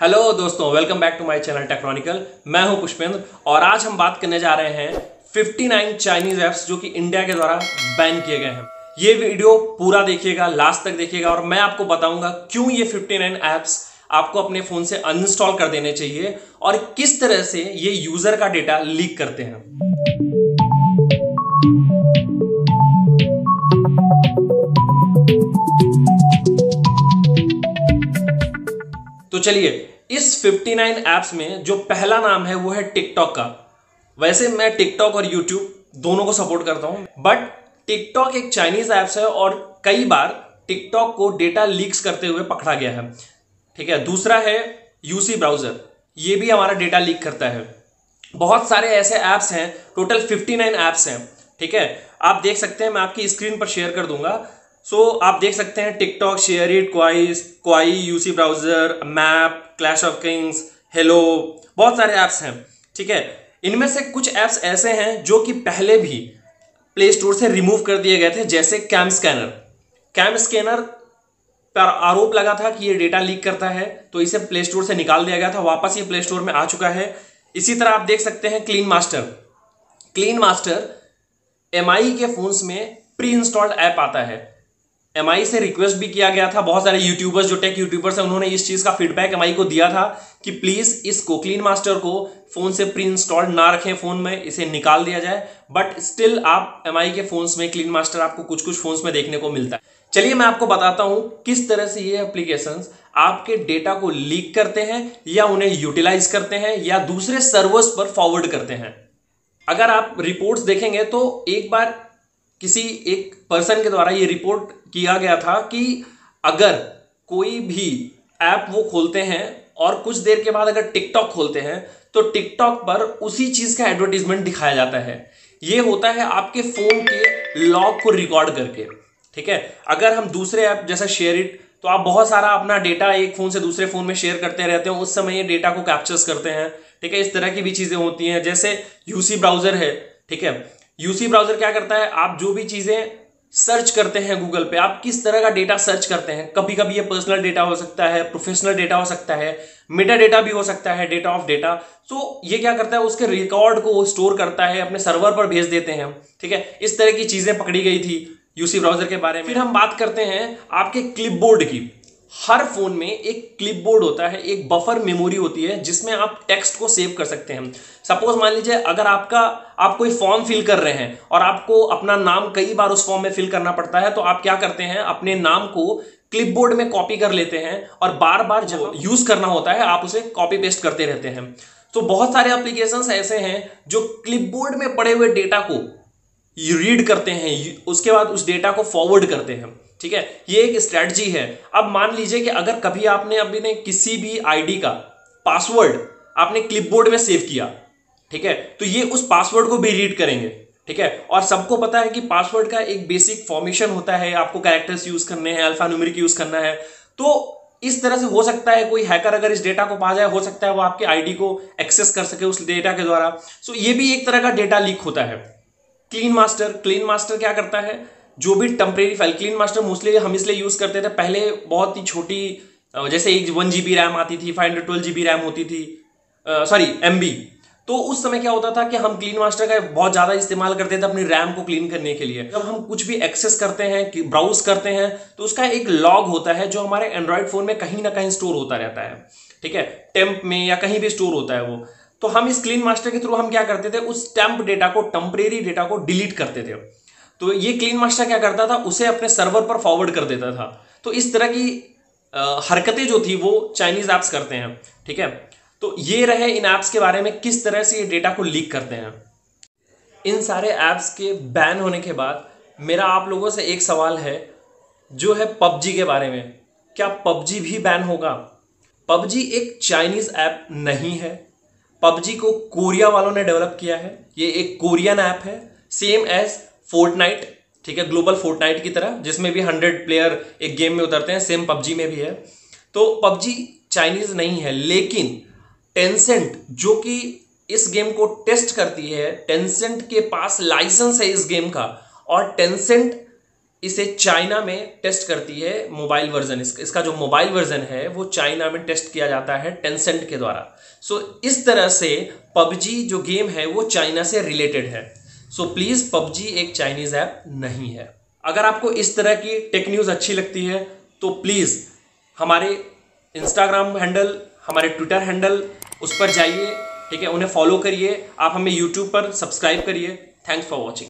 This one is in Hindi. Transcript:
हेलो दोस्तों, welcome back to my channel Technonical. मैं हूं पुष्पेंद्र और आज हम बात करने जा रहे हैं 59 चाइनीज ऐप्स जो कि इंडिया के द्वारा बैन किए गए हैं। ये वीडियो पूरा देखिएगा, लास्ट तक देखिएगा और मैं आपको बताऊंगा क्यों ये 59 ऐप्स आपको अपने फोन से अनइंस्टॉल कर देने चाहिए और किस तरह से ये यूजर का डेटा लीक करते हैं। तो चलिए, इस 59 ऐप्स में जो पहला नाम है वो है टिकटॉक का। वैसे मैं टिकटॉक और यूट्यूब दोनों को सपोर्ट करता हूं, बट टिकटॉक एक चाइनीज ऐप्स है और कई बार टिकटॉक को डेटा लीक्स करते हुए पकड़ा गया है। ठीक है। दूसरा है यूसी ब्राउजर, ये भी हमारा डेटा लीक करता है। बहुत सारे ऐसे ऐप्स हैं, टोटल 59 ऐप्स हैं। ठीक है, आप देख सकते हैं, मैं आपकी स्क्रीन पर शेयर कर दूंगा। आप देख सकते हैं TikTok, SHAREit, क्वाई, UC browser, map, clash of Kings, hello, बहुत सारे ऐप्स हैं। ठीक है, इनमें से कुछ ऐप्स ऐसे हैं जो कि पहले भी प्ले स्टोर से रिमूव कर दिए गए थे, जैसे कैम स्कैनर पर आरोप लगा था कि ये डेटा लीक करता है, तो इसे प्ले स्टोर से निकाल दिया गया था, वापस ये प्ले स्टोर में आ चुका है। इसी तरह आप देख सकते हैं क्लीन मास्टर एमआई के फोन्स में प्री इंस्टॉल्ड ऐप आता है। एमआई से रिक्वेस्ट भी किया गया था, बहुत सारे यूट्यूबर्स जो टेक यूट्यूबर्स हैं उन्होंने इस चीज का फीडबैक एमआई को दिया था कि प्लीज इसको क्लीन मास्टर को फोन से प्री इंस्टॉल्ड ना रखें, फोन में इसे निकाल दिया जाए। बट स्टिल आप एमआई के फोन्स में क्लीन मास्टर आपको कुछ कुछ फोन्स में देखने को मिलता है। चलिए मैं आपको बताता हूं किस तरह से ये एप्लीकेशंस आपके डेटा को लीक करते हैं या उन्हें यूटिलाइज करते हैं या दूसरे सर्वर्स पर फॉरवर्ड करते हैं। अगर आप रिपोर्ट्स देखेंगे तो एक बार किसी एक पर्सन के द्वारा ये रिपोर्ट किया गया था कि अगर कोई भी ऐप वो खोलते हैं और कुछ देर के बाद अगर टिकटॉक खोलते हैं तो टिकटॉक पर उसी चीज का एडवर्टीजमेंट दिखाया जाता है। ये होता है आपके फोन के लॉग को रिकॉर्ड करके। ठीक है, अगर हम दूसरे ऐप जैसा शेयरिट, तो आप बहुत सारा अपना डेटा एक फोन से दूसरे फोन में शेयर करते रहते हो, उस समय ये डेटा को कैप्चर्स करते हैं। ठीक है, इस तरह की भी चीजें होती हैं। जैसे यूसी ब्राउजर है। ठीक है, यूसी ब्राउजर क्या करता है, आप जो भी चीजें सर्च करते हैं गूगल पे, आप किस तरह का डेटा सर्च करते हैं, कभी कभी ये पर्सनल डेटा हो सकता है, प्रोफेशनल डेटा हो सकता है, मेटा डेटा भी हो सकता है, डेटा ऑफ डेटा। तो ये क्या करता है, उसके रिकॉर्ड को स्टोर करता है, अपने सर्वर पर भेज देते हैं। ठीक है, इस तरह की चीजें पकड़ी गई थी यूसी ब्राउजर के बारे में। फिर हम बात करते हैं आपके क्लिपबोर्ड की। हर फोन में एक क्लिपबोर्ड होता है, एक बफर मेमोरी होती है जिसमें आप टेक्स्ट को सेव कर सकते हैं। सपोज मान लीजिए अगर आप कोई फॉर्म फिल कर रहे हैं और आपको अपना नाम कई बार उस फॉर्म में फिल करना पड़ता है, तो आप क्या करते हैं, अपने नाम को क्लिपबोर्ड में कॉपी कर लेते हैं और बार बार जब यूज करना होता है आप उसे कॉपी पेस्ट करते रहते हैं। तो बहुत सारे एप्लीकेशंस ऐसे हैं जो क्लिपबोर्ड में पड़े हुए डेटा को रीड करते हैं, उसके बाद उस डेटा को फॉरवर्ड करते हैं। ठीक है, ये एक स्ट्रेटजी है। अब मान लीजिए कि अगर कभी आपने अपने किसी भी आईडी का पासवर्ड आपने क्लिपबोर्ड में सेव किया, ठीक है, तो ये उस पासवर्ड को भी रीड करेंगे। ठीक है, और सबको पता है कि पासवर्ड का एक बेसिक फॉर्मेशन होता है, आपको कैरेक्टर्स यूज करने हैं, अल्फा न्यूमेरिक यूज करना है। तो इस तरह से हो सकता है कोई हैकर अगर इस डेटा को पा जाए, हो सकता है वो आपके आईडी को एक्सेस कर सके उस डेटा के द्वारा। सो ये भी एक तरह का डेटा लीक होता है। क्लीन मास्टर क्या करता है, जो भी temporary file, clean master mostly हम इसलिए यूज करते थे, पहले बहुत ही छोटी, जैसे 1 GB रैम आती थी, 512 GB रैम होती थी, MB। तो उस समय क्या होता था कि हम क्लीन मास्टर का बहुत ज्यादा इस्तेमाल करते थे अपनी रैम को क्लीन करने के लिए। जब हम कुछ भी एक्सेस करते हैं, ब्राउज करते हैं, तो उसका एक लॉग होता है जो हमारे एंड्रॉइड फोन में कहीं ना कहीं स्टोर होता रहता है। ठीक है, टेम्प में या कहीं भी स्टोर होता है वो। तो हम इस क्लीन मास्टर के थ्रू हम क्या करते थे, उस टेम्प डेटा को, टेम्परेरी डेटा को डिलीट करते थे। तो ये क्लीन मास्टर क्या करता था, उसे अपने सर्वर पर फॉरवर्ड कर देता था। तो इस तरह की हरकतें जो थी वो चाइनीज ऐप्स करते हैं। ठीक है, तो ये रहे इन ऐप्स के बारे में, किस तरह से ये डेटा को लीक करते हैं। इन सारे ऐप्स के बैन होने के बाद मेरा आप लोगों से एक सवाल है, जो है पबजी के बारे में। क्या पबजी भी बैन होगा? पबजी एक चाइनीज ऐप नहीं है। पबजी को कोरिया वालों ने डेवलप किया है। ये एक कोरियन ऐप है, सेम एज फोर्टनाइट। ठीक है, ग्लोबल फोर्टनाइट की तरह, जिसमें भी 100 प्लेयर एक गेम में उतरते हैं, सेम पबजी में भी है। तो पबजी चाइनीज नहीं है, लेकिन टेंसेंट जो कि इस गेम को टेस्ट करती है, टेंसेंट के पास लाइसेंस है इस गेम का, और टेंसेंट इसे चाइना में टेस्ट करती है मोबाइल वर्जन। इसका जो मोबाइल वर्जन है वो चाइना में टेस्ट किया जाता है टेंसेंट के द्वारा। सो इस तरह से पबजी जो गेम है वो चाइना से रिलेटेड है। सो प्लीज पबजी एक चाइनीज ऐप नहीं है। अगर आपको इस तरह की टेक न्यूज अच्छी लगती है तो प्लीज हमारे इंस्टाग्राम हैंडल, हमारे ट्विटर हैंडल, उस पर जाइए, ठीक है, उन्हें फॉलो करिए। आप हमें यूट्यूब पर सब्सक्राइब करिए। Thanks for watching.